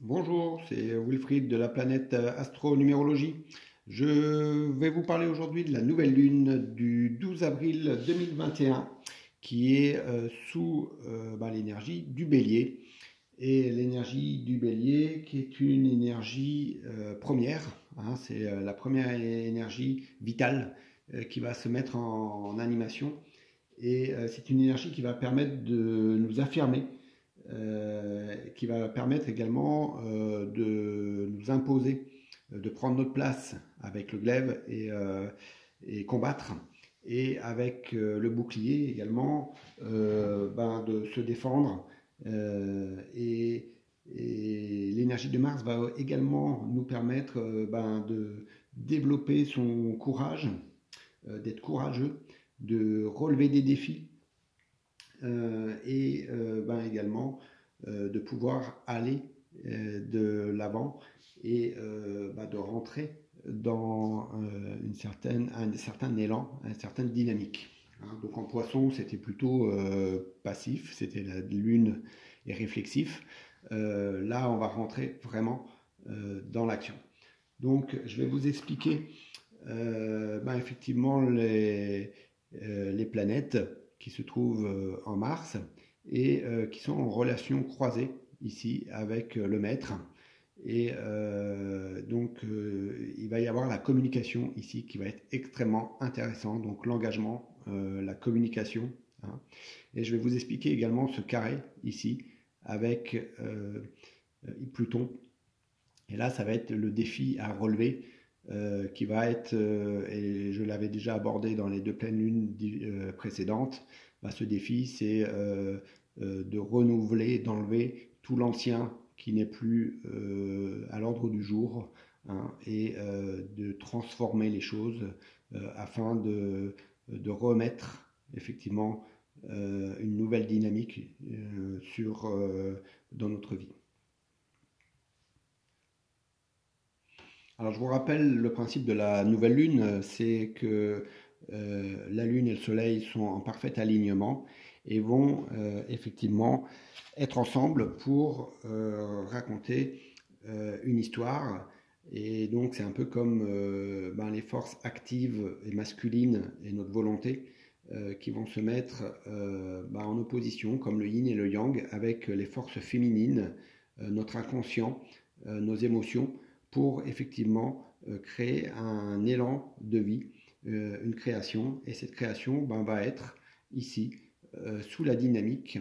Bonjour, c'est Wilfried de la planète Astronumérologie. Je vais vous parler aujourd'hui de la nouvelle lune du 12 avril 2021 qui est sous l'énergie du bélier. Et l'énergie du bélier qui est une énergie première, hein, c'est la première énergie vitale qui va se mettre en animation. Et c'est une énergie qui va permettre de nous affirmer, qui va permettre également de nous imposer, de prendre notre place avec le glaive et combattre. Et avec le bouclier également, de se défendre. Et l'énergie de Mars va également nous permettre de développer son courage, d'être courageux, de relever des défis également de pouvoir aller de l'avant et de rentrer dans un certain élan, une certaine dynamique. Hein, donc en poisson, c'était plutôt passif, c'était la lune et réflexif. Là, on va rentrer vraiment dans l'action. Donc, je vais vous expliquer effectivement les planètes qui se trouvent en Mars et qui sont en relation croisée ici avec le maître. Et il va y avoir la communication ici qui va être extrêmement intéressant. Donc l'engagement, la communication. Hein. Et je vais vous expliquer également ce carré ici avec Pluton. Et là, ça va être le défi à relever qui va être, et je l'avais déjà abordé dans les deux pleines lunes précédentes, ce défi, c'est de renouveler, d'enlever tout l'ancien qui n'est plus à l'ordre du jour, hein, et de transformer les choses afin de remettre effectivement une nouvelle dynamique dans notre vie. Alors je vous rappelle le principe de la nouvelle lune, c'est que la lune et le soleil sont en parfait alignement et vont effectivement être ensemble pour raconter une histoire. Et donc c'est un peu comme les forces actives et masculines et notre volonté qui vont se mettre en opposition, comme le yin et le yang, avec les forces féminines, notre inconscient, nos émotions, pour effectivement créer un élan de vie, une création. Et cette création va être ici, sous la dynamique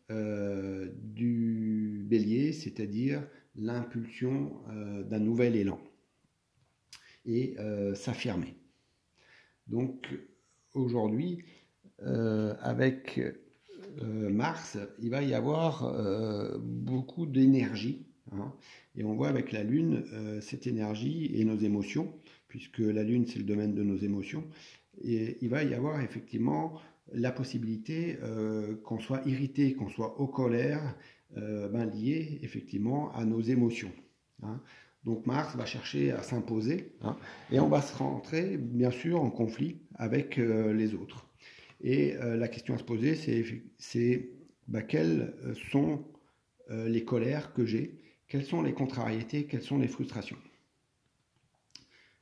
du bélier, c'est-à-dire l'impulsion d'un nouvel élan et s'affirmer. Donc aujourd'hui, avec Mars, il va y avoir beaucoup d'énergie. Hein, et on voit avec la Lune cette énergie et nos émotions, puisque la Lune c'est le domaine de nos émotions. Et il va y avoir effectivement la possibilité qu'on soit irrité, qu'on soit au colère, lié effectivement à nos émotions. Hein. Donc Mars va chercher à s'imposer, hein, et on va se rentrer bien sûr en conflit avec les autres. Et la question à se poser, c'est quelles sont les colères que j'ai, quelles sont les contrariétés, quelles sont les frustrations.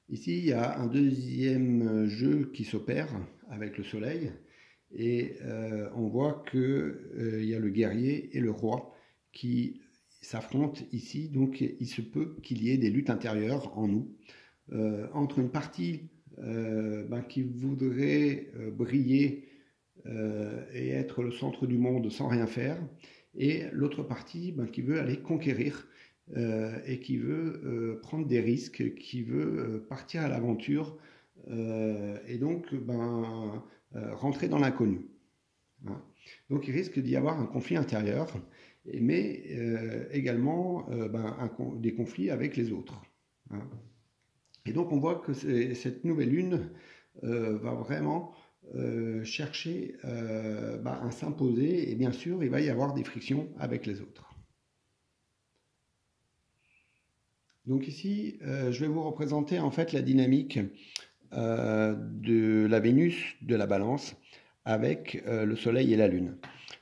Ici, il y a un deuxième jeu qui s'opère avec le soleil, et on voit qu'il y a le guerrier et le roi qui s'affrontent ici. Donc il se peut qu'il y ait des luttes intérieures en nous, entre une partie qui voudrait briller et être le centre du monde sans rien faire, et l'autre partie qui veut aller conquérir et qui veut prendre des risques, qui veut partir à l'aventure et donc rentrer dans l'inconnu. Hein. Donc il risque d'y avoir un conflit intérieur, mais également des conflits avec les autres. Hein. Et donc on voit que cette nouvelle lune va vraiment chercher à s'imposer, et bien sûr il va y avoir des frictions avec les autres. Donc ici je vais vous représenter en fait la dynamique de la Vénus de la Balance avec le Soleil et la Lune.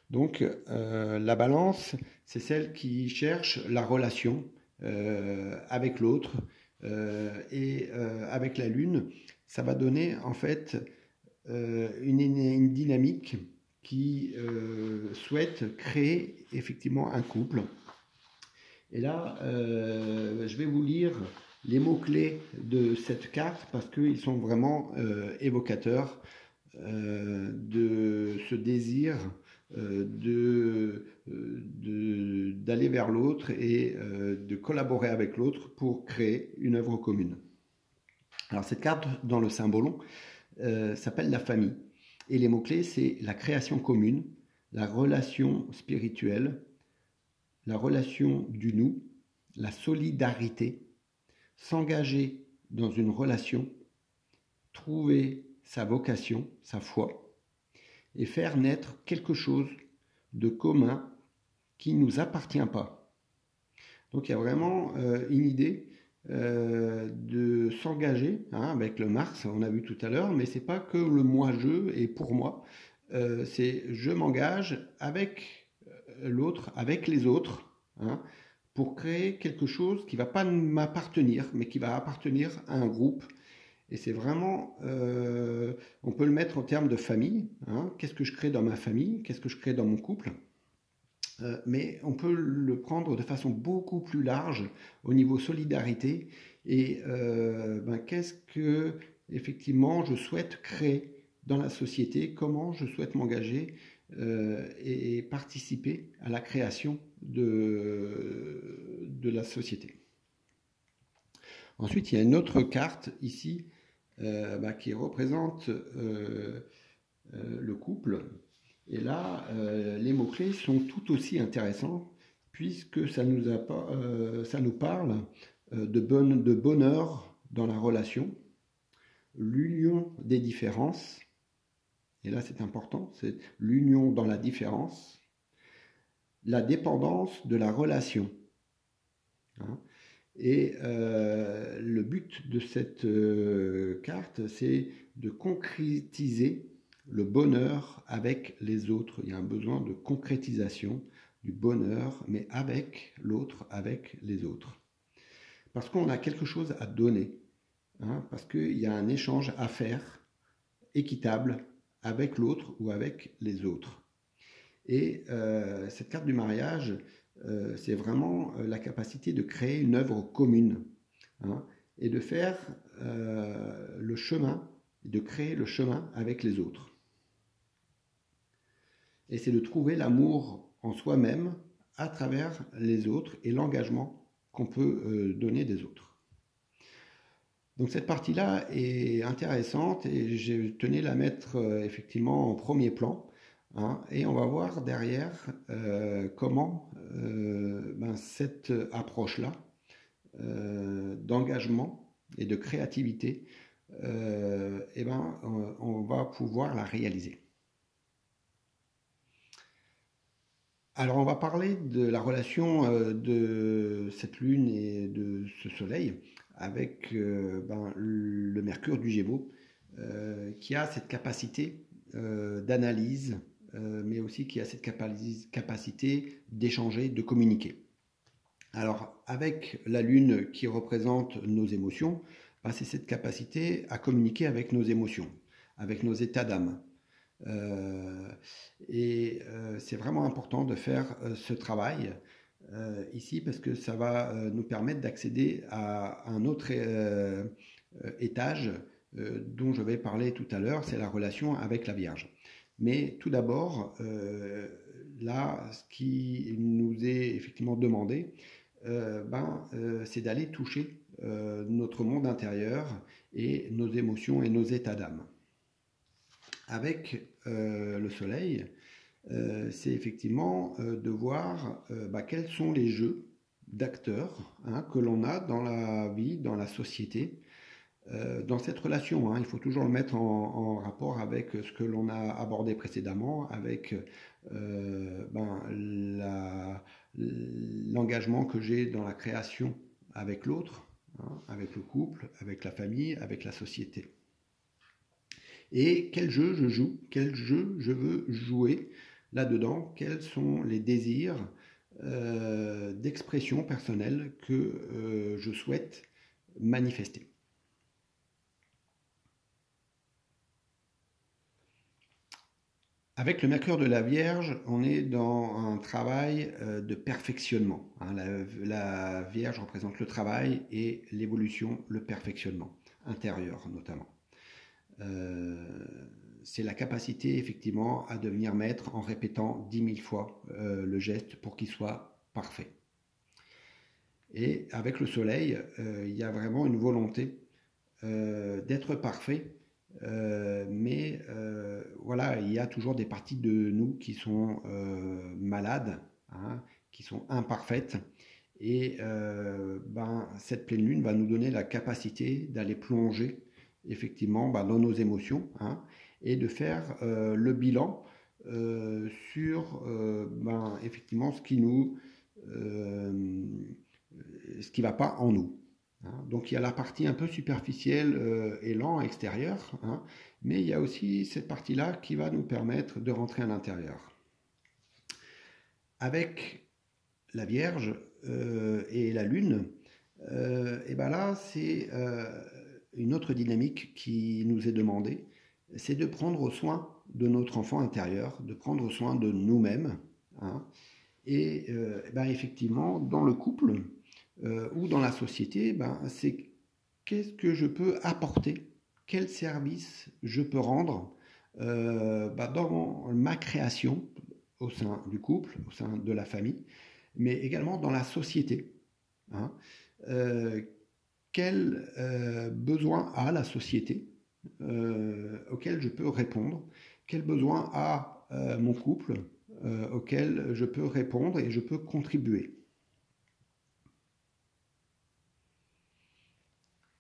Donc la Balance, c'est celle qui cherche la relation avec l'autre. Avec la Lune, ça va donner en fait une dynamique qui souhaite créer effectivement un couple. Et là, je vais vous lire les mots-clés de cette carte parce qu'ils sont vraiment évocateurs de ce désir d'aller vers l'autre et de collaborer avec l'autre pour créer une œuvre commune. Alors cette carte dans le symbolon s'appelle la famille. Et les mots-clés, c'est la création commune, la relation spirituelle, la relation du nous, la solidarité, s'engager dans une relation, trouver sa vocation, sa foi, et faire naître quelque chose de commun qui ne nous appartient pas. Donc il y a vraiment une idée de s'engager avec le Mars, on a vu tout à l'heure, mais c'est pas que le moi-je et pour moi, c'est je m'engage avec l'autre, avec les autres, pour créer quelque chose qui ne va pas m'appartenir, mais qui va appartenir à un groupe. Et c'est vraiment, on peut le mettre en termes de famille. Qu'est-ce que je crée dans ma famille? Qu'est-ce que je crée dans mon couple? Mais on peut le prendre de façon beaucoup plus large au niveau solidarité. Et qu'est-ce que effectivement je souhaite créer dans la société? Comment je souhaite m'engager et participer à la création de la société. Ensuite, il y a une autre carte ici qui représente le couple. Et là, les mots-clés sont tout aussi intéressants puisque ça nous parle de bonheur dans la relation, l'union des différences, et là c'est important, c'est l'union dans la différence, la dépendance de la relation. Et le but de cette carte, c'est de concrétiser le bonheur avec les autres. Il y a un besoin de concrétisation du bonheur, mais avec l'autre, avec les autres. Parce qu'on a quelque chose à donner, parce qu'il y a un échange à faire équitable avec l'autre ou avec les autres. Et cette carte du mariage, c'est vraiment la capacité de créer une œuvre commune et de faire le chemin, de créer le chemin avec les autres. Et c'est de trouver l'amour en soi-même à travers les autres et l'engagement qu'on peut donner des autres. Donc cette partie-là est intéressante et je tenais à la mettre effectivement en premier plan. Et on va voir derrière comment cette approche-là d'engagement et de créativité, on va pouvoir la réaliser. Alors on va parler de la relation de cette lune et de ce soleil avec le Mercure du Gémeaux qui a cette capacité d'analyse, mais aussi qui a cette capacité d'échanger, de communiquer. Alors avec la lune qui représente nos émotions, c'est cette capacité à communiquer avec nos émotions, avec nos états d'âme. C'est vraiment important de faire ce travail ici parce que ça va nous permettre d'accéder à un autre étage dont je vais parler tout à l'heure, c'est la relation avec la Vierge. Mais tout d'abord, là, ce qui nous est effectivement demandé, c'est d'aller toucher notre monde intérieur et nos émotions et nos états d'âme. Avec le soleil, c'est effectivement de voir quels sont les jeux d'acteurs que l'on a dans la vie, dans la société, dans cette relation. Il faut toujours le mettre en rapport avec ce que l'on a abordé précédemment, avec l'engagement que j'ai dans la création avec l'autre, avec le couple, avec la famille, avec la société. Et quel jeu je joue, quel jeu je veux jouer là-dedans, quels sont les désirs d'expression personnelle que je souhaite manifester. Avec le Mercure de la Vierge, on est dans un travail de perfectionnement. La Vierge représente le travail et l'évolution, le perfectionnement, intérieur notamment. C'est la capacité effectivement à devenir maître en répétant 10 000 fois le geste pour qu'il soit parfait. Et avec le Soleil, il y a vraiment une volonté d'être parfait. Mais voilà, il y a toujours des parties de nous qui sont malades, hein, qui sont imparfaites. Et cette pleine lune va nous donner la capacité d'aller plonger effectivement dans nos émotions, hein, et de faire le bilan sur effectivement ce qui va pas en nous. Donc il y a la partie un peu superficielle, élan extérieur, hein, mais il y a aussi cette partie-là qui va nous permettre de rentrer à l'intérieur. Avec la Vierge et la Lune, et là c'est une autre dynamique qui nous est demandée, c'est de prendre soin de notre enfant intérieur, de prendre soin de nous-mêmes, hein, et effectivement dans le couple, ou dans la société, c'est qu'est-ce que je peux apporter, quel service je peux rendre dans ma création au sein du couple, au sein de la famille, mais également dans la société. Hein. Quel besoin a la société auquel je peux répondre, quel besoin a mon couple auquel je peux répondre et je peux contribuer.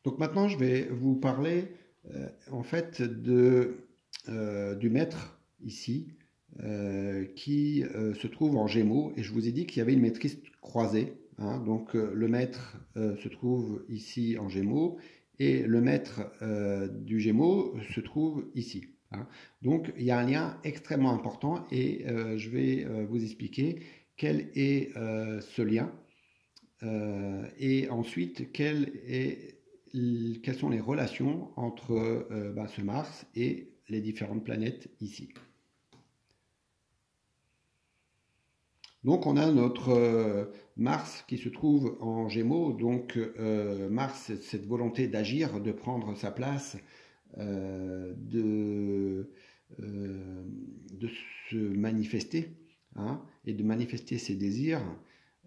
Donc maintenant, je vais vous parler en fait du maître ici qui se trouve en Gémeaux. Et je vous ai dit qu'il y avait une maîtrise croisée. Hein, donc le maître se trouve ici en Gémeaux et le maître du Gémeaux se trouve ici. Hein. Donc il y a un lien extrêmement important et je vais vous expliquer quel est ce lien et ensuite quelles sont les relations entre ce Mars et les différentes planètes ici. Donc on a notre Mars qui se trouve en Gémeaux, donc Mars, cette volonté d'agir, de prendre sa place, de se manifester, hein, et de manifester ses désirs,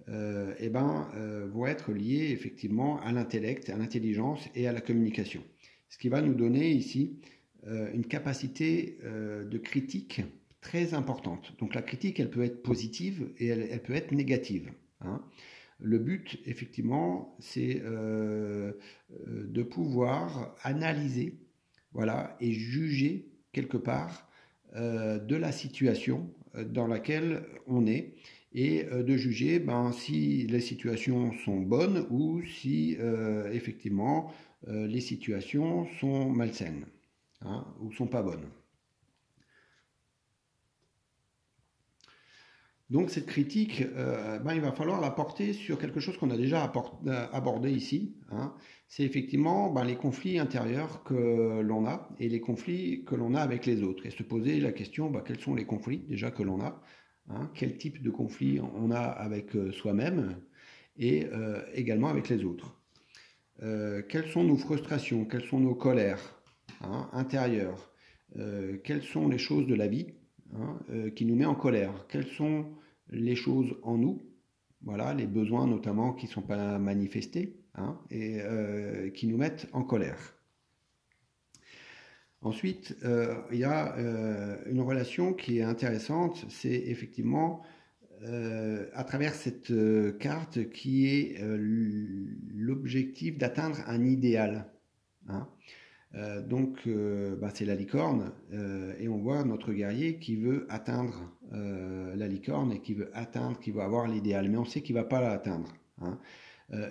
vont être liés effectivement à l'intellect, à l'intelligence et à la communication. Ce qui va nous donner ici une capacité de critique très importante. Donc la critique, elle peut être positive et elle peut être négative. Hein. Le but, effectivement, c'est de pouvoir analyser, voilà, et juger quelque part de la situation dans laquelle on est et de juger si les situations sont bonnes ou si effectivement les situations sont malsaines, hein, ou sont pas bonnes. Donc cette critique, il va falloir la porter sur quelque chose qu'on a déjà abordé ici. Hein. C'est effectivement les conflits intérieurs que l'on a et les conflits que l'on a avec les autres. Et se poser la question, quels sont les conflits déjà que l'on a, hein, quel type de conflit on a avec soi-même et également avec les autres. Quelles sont nos frustrations, quelles sont nos colères, hein, intérieures, quelles sont les choses de la vie, hein, qui nous met en colère, quelles sont les choses en nous, voilà, les besoins notamment qui ne sont pas manifestés, hein, et qui nous mettent en colère. Ensuite, il y a une relation qui est intéressante, c'est effectivement à travers cette carte qui est l'objectif d'atteindre un idéal. Hein. C'est la licorne et on voit notre guerrier qui veut atteindre la licorne et qui veut avoir l'idéal, mais on sait qu'il ne va pas l'atteindre. Hein.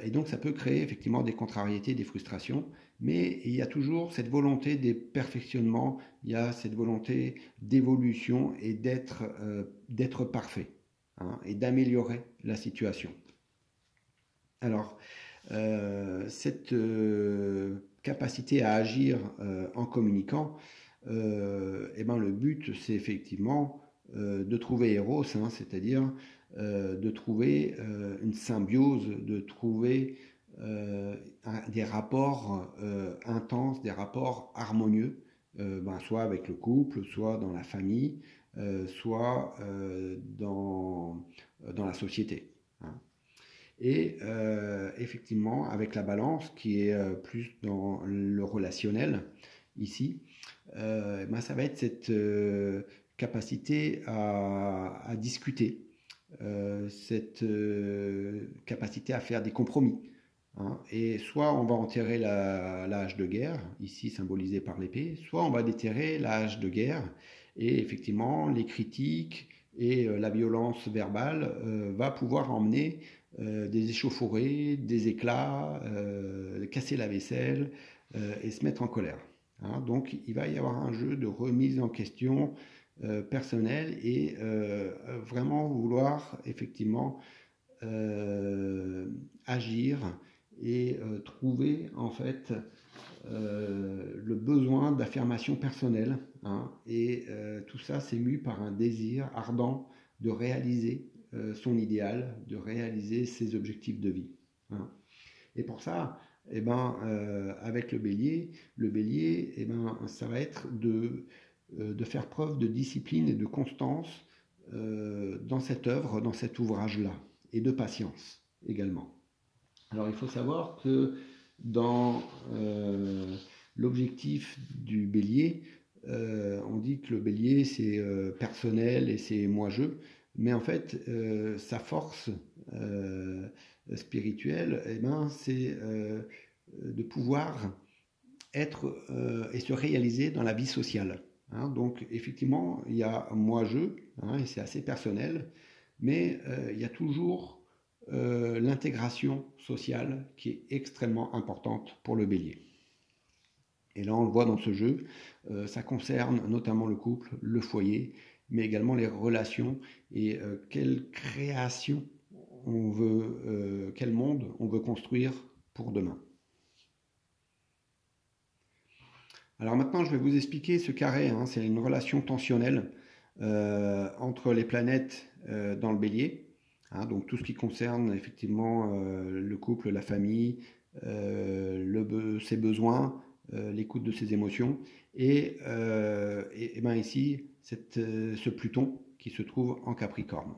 Et donc ça peut créer effectivement des contrariétés, des frustrations, mais il y a toujours cette volonté de perfectionnement, il y a cette volonté d'évolution et d'être parfait. hein, et d'améliorer la situation. Alors, cette capacité à agir en communiquant, eh ben, le but, c'est effectivement de trouver Eros, hein, c'est-à-dire de trouver une symbiose, de trouver des rapports intenses, des rapports harmonieux, soit avec le couple, soit dans la famille, soit dans la société, hein. Et effectivement, avec la balance qui est plus dans le relationnel ici, ça va être cette capacité à discuter, cette capacité à faire des compromis, hein. Et soit on va enterrer la hache de guerre, ici symbolisée par l'épée, soit on va déterrer la hache de guerre, et effectivement les critiques et la violence verbale va pouvoir emmener des échauffourées, des éclats, casser la vaisselle et se mettre en colère, hein. Donc il va y avoir un jeu de remise en question personnelle et vraiment vouloir effectivement agir et trouver en fait le besoin d'affirmation personnelle, hein. Et tout ça c'est mu par un désir ardent de réaliser son idéal, de réaliser ses objectifs de vie, hein. Et pour ça, eh ben, avec le bélier, eh ben, ça va être de faire preuve de discipline et de constance dans cette œuvre, dans cet ouvrage-là, et de patience également. Alors il faut savoir que dans l'objectif du bélier, on dit que le bélier c'est personnel et c'est moi-je, mais en fait sa force spirituelle, eh ben, c'est de pouvoir être et se réaliser dans la vie sociale, hein. Donc effectivement il y a moi-je, hein, et c'est assez personnel, mais il y a toujours l'intégration sociale qui est extrêmement importante pour le bélier. Et là on le voit dans ce jeu, ça concerne notamment le couple, le foyer, mais également les relations et quelle création on veut, quel monde on veut construire pour demain. Alors maintenant je vais vous expliquer ce carré, hein, c'est une relation tensionnelle entre les planètes dans le bélier. Hein, donc tout ce qui concerne effectivement le couple, la famille, ses besoins, l'écoute de ses émotions, et ben ici ce Pluton qui se trouve en Capricorne.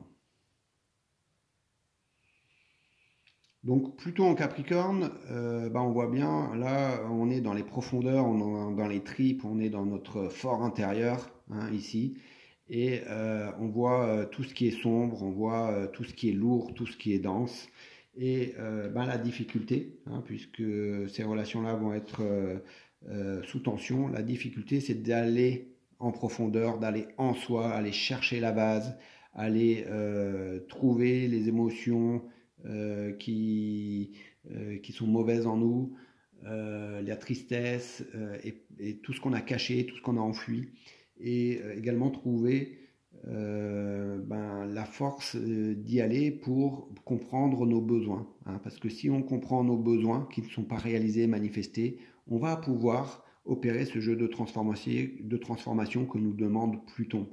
Donc Pluton en Capricorne, on voit bien, là on est dans les profondeurs, on est dans les tripes, on est dans notre fort intérieur, hein, ici. Et on voit tout ce qui est sombre, on voit tout ce qui est lourd, tout ce qui est dense, et la difficulté, hein, puisque ces relations-là vont être sous tension. La difficulté, c'est d'aller en profondeur, d'aller en soi, aller chercher la base, aller trouver les émotions qui sont mauvaises en nous, la tristesse et tout ce qu'on a caché, tout ce qu'on a enfoui. Et également trouver la force d'y aller pour comprendre nos besoins, hein, parce que si on comprend nos besoins qui ne sont pas réalisés, manifestés, on va pouvoir opérer ce jeu de transformation que nous demande Pluton,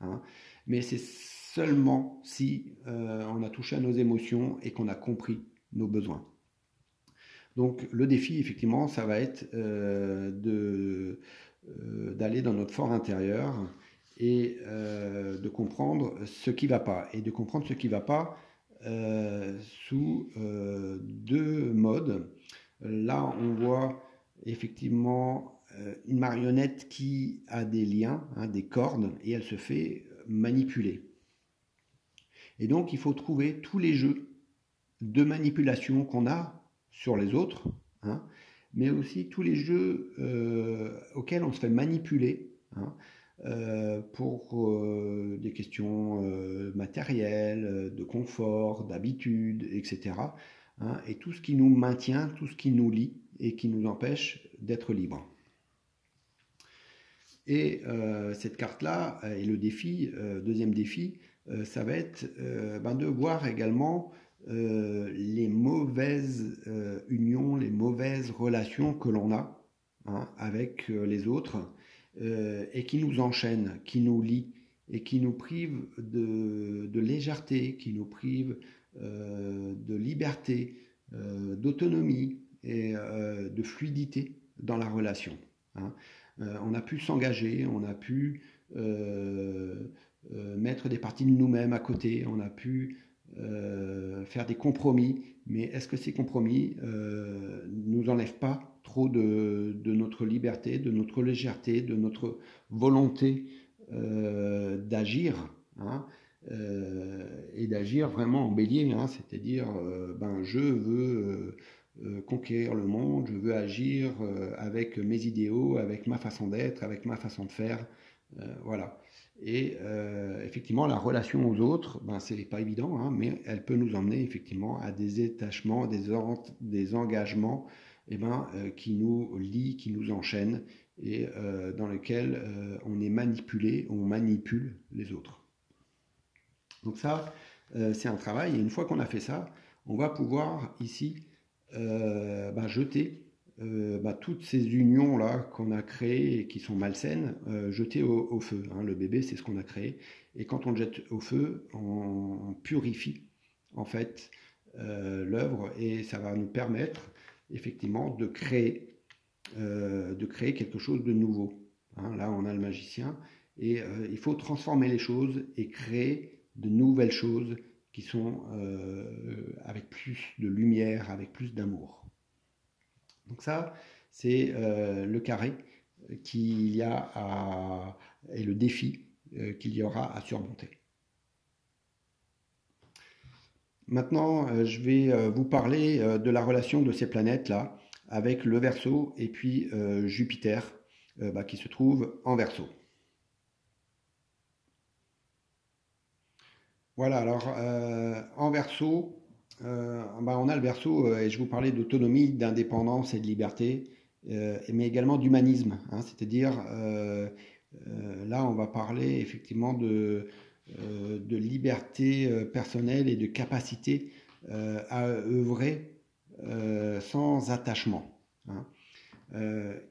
hein. Mais c'est seulement si on a touché à nos émotions et qu'on a compris nos besoins. Donc le défi effectivement ça va être d'aller dans notre fort intérieur et de comprendre ce qui ne va pas. Et de comprendre ce qui ne va pas sous deux modes. Là, on voit effectivement une marionnette qui a des liens, hein, des cordes, et elle se fait manipuler. Et donc, il faut trouver tous les jeux de manipulation qu'on a sur les autres, hein, mais aussi tous les jeux auxquels on se fait manipuler, hein, pour des questions matérielles, de confort, d'habitude, etc. Hein, et tout ce qui nous maintient, tout ce qui nous lie et qui nous empêche d'être libres. Et cette carte-là est le défi, deuxième défi, ça va être de voir également les mauvaises unions, les mauvaises relations que l'on a avec les autres et qui nous enchaînent, qui nous lient et qui nous privent de légèreté, qui nous privent de liberté, d'autonomie et de fluidité dans la relation. On a pu s'engager, on a pu mettre des parties de nous-mêmes à côté, on a pu faire des compromis, mais est-ce que ces compromis nous enlèvent pas trop de notre liberté, de notre légèreté, de notre volonté d'agir et d'agir vraiment en bélier, c'est-à-dire je veux conquérir le monde, je veux agir avec mes idéaux, avec ma façon d'être, avec ma façon de faire, voilà. Et effectivement, la relation aux autres, c'est pas évident, mais elle peut nous emmener effectivement à des attachements, des engagements qui nous lient, qui nous enchaînent et dans lesquels on est manipulé, on manipule les autres. Donc ça, c'est un travail, et une fois qu'on a fait ça, on va pouvoir ici jeter toutes ces unions-là qu'on a créées et qui sont malsaines, jeter au feu. Le bébé, c'est ce qu'on a créé. Et quand on le jette au feu, on purifie en fait l'œuvre et ça va nous permettre effectivement de créer quelque chose de nouveau. Là, on a le magicien et il faut transformer les choses et créer de nouvelles choses qui sont avec plus de lumière, avec plus d'amour. Donc ça, c'est le carré qu'il y a et le défi qu'il y aura à surmonter. Maintenant, je vais vous parler de la relation de ces planètes-là avec le Verseau et puis Jupiter qui se trouve en Verseau. Voilà, alors en Verseau, on a le Verseau et je vous parlais d'autonomie, d'indépendance et de liberté, mais également d'humanisme, c'est-à-dire là on va parler effectivement de liberté personnelle et de capacité à œuvrer sans attachement.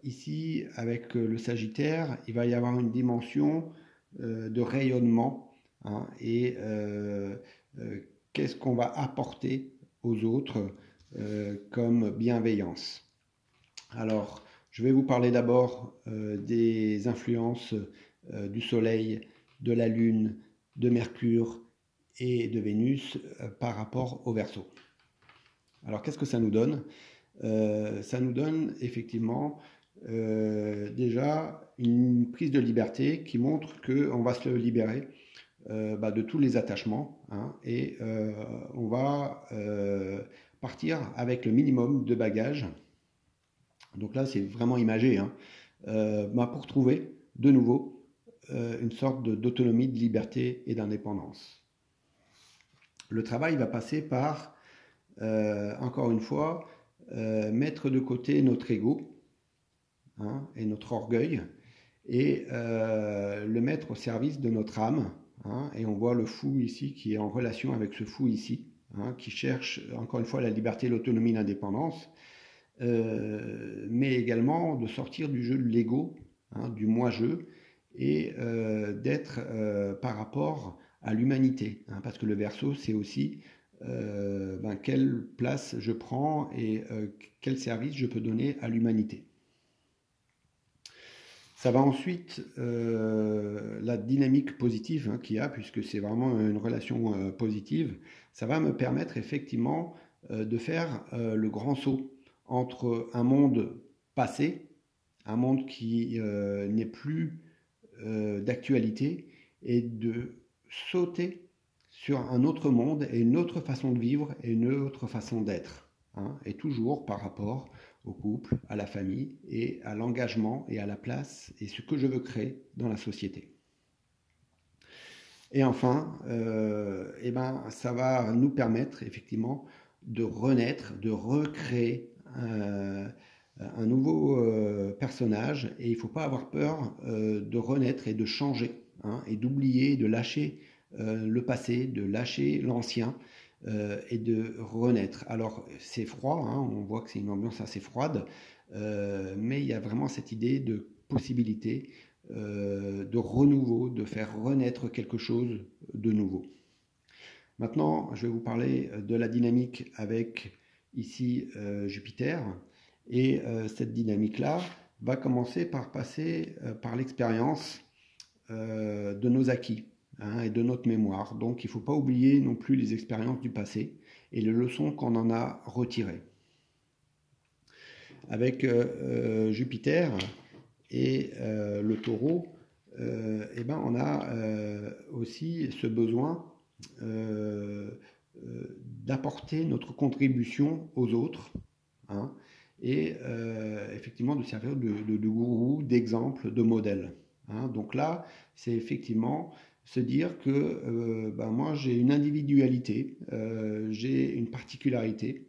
Ici, avec le Sagittaire, il va y avoir une dimension de rayonnement et qu'est-ce qu'on va apporter aux autres comme bienveillance. Alors, je vais vous parler d'abord des influences du Soleil, de la Lune, de Mercure et de Vénus par rapport au Verseau. Alors, qu'est-ce que ça nous donne ? Ça nous donne effectivement déjà une prise de liberté qui montre qu'on va se libérer de tous les attachements et on va partir avec le minimum de bagages. Donc là, c'est vraiment imagé pour trouver de nouveau une sorte d'autonomie, de liberté et d'indépendance. Le travail va passer par, encore une fois, mettre de côté notre ego et notre orgueil et le mettre au service de notre âme. Et on voit le fou ici qui est en relation avec ce fou ici, qui cherche encore une fois la liberté, l'autonomie, l'indépendance, mais également de sortir du jeu de l'ego, du moi-je, et d'être par rapport à l'humanité, parce que le Verseau c'est aussi quelle place je prends et quel service je peux donner à l'humanité. Ça va ensuite, la dynamique positive qu'il y a, puisque c'est vraiment une relation positive, ça va me permettre effectivement de faire le grand saut entre un monde passé, un monde qui n'est plus d'actualité, et de sauter sur un autre monde et une autre façon de vivre et une autre façon d'être, et toujours par rapport au couple, à la famille et à l'engagement et à la place et ce que je veux créer dans la société. Et enfin, ça va nous permettre effectivement de renaître, de recréer un nouveau personnage, et il ne faut pas avoir peur de renaître et de changer, et d'oublier, de lâcher le passé, de lâcher l'ancien et de renaître. Alors c'est froid, hein, on voit que c'est une ambiance assez froide, mais il y a vraiment cette idée de possibilité, de renouveau, de faire renaître quelque chose de nouveau. Maintenant, je vais vous parler de la dynamique avec ici Jupiter. Et cette dynamique-là va commencer par passer par l'expérience de nos acquis, hein, et de notre mémoire. Donc il ne faut pas oublier non plus les expériences du passé et les leçons qu'on en a retirées. Avec Jupiter et le taureau, eh ben, on a aussi ce besoin d'apporter notre contribution aux autres, hein, et effectivement de servir de gourou, d'exemple, de modèle. Hein. Donc là, c'est effectivement se dire que moi j'ai une individualité, j'ai une particularité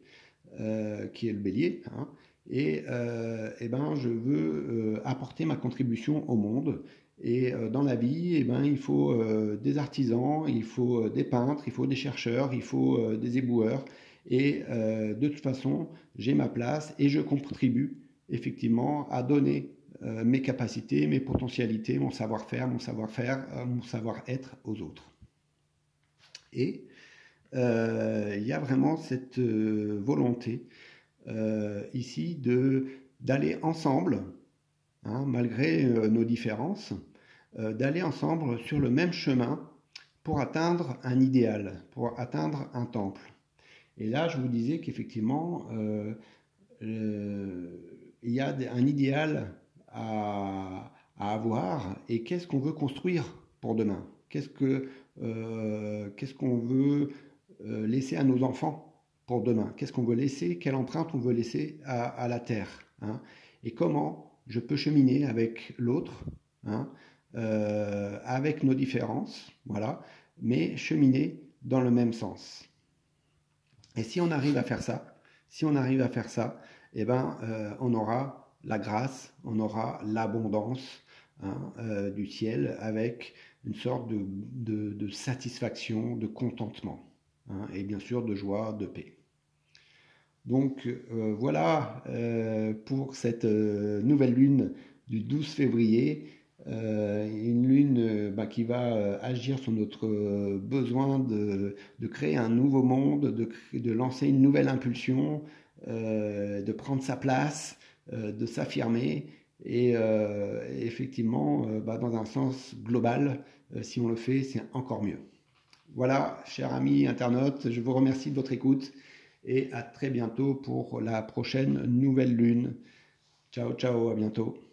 qui est le bélier, hein, et je veux apporter ma contribution au monde. Et dans la vie, il faut des artisans, il faut des peintres, il faut des chercheurs, il faut des éboueurs. Et de toute façon, j'ai ma place et je contribue effectivement à donner mes capacités, mes potentialités, mon savoir-faire, mon savoir-être aux autres. Et il y a vraiment cette volonté ici d'aller ensemble, hein, malgré nos différences, d'aller ensemble sur le même chemin pour atteindre un idéal, pour atteindre un temple. Et là, je vous disais qu'effectivement, il y a un idéal à avoir, et qu'est-ce qu'on veut construire pour demain? Qu'est-ce qu'on veut laisser à nos enfants pour demain? Qu'est-ce qu'on veut laisser? Quelle empreinte on veut laisser à la terre, hein? Et comment je peux cheminer avec l'autre, hein, avec nos différences, voilà, mais cheminer dans le même sens. Et si on arrive à faire ça, eh ben, on aura la grâce, on aura l'abondance, hein, du ciel, avec une sorte de satisfaction, de contentement, hein, et bien sûr de joie, de paix. Donc voilà pour cette nouvelle lune du 12 février, une lune qui va agir sur notre besoin de créer un nouveau monde, de lancer une nouvelle impulsion, de prendre sa place, de s'affirmer, et effectivement, dans un sens global, si on le fait, c'est encore mieux. Voilà, chers amis internautes, je vous remercie de votre écoute et à très bientôt pour la prochaine nouvelle lune. Ciao, ciao, à bientôt.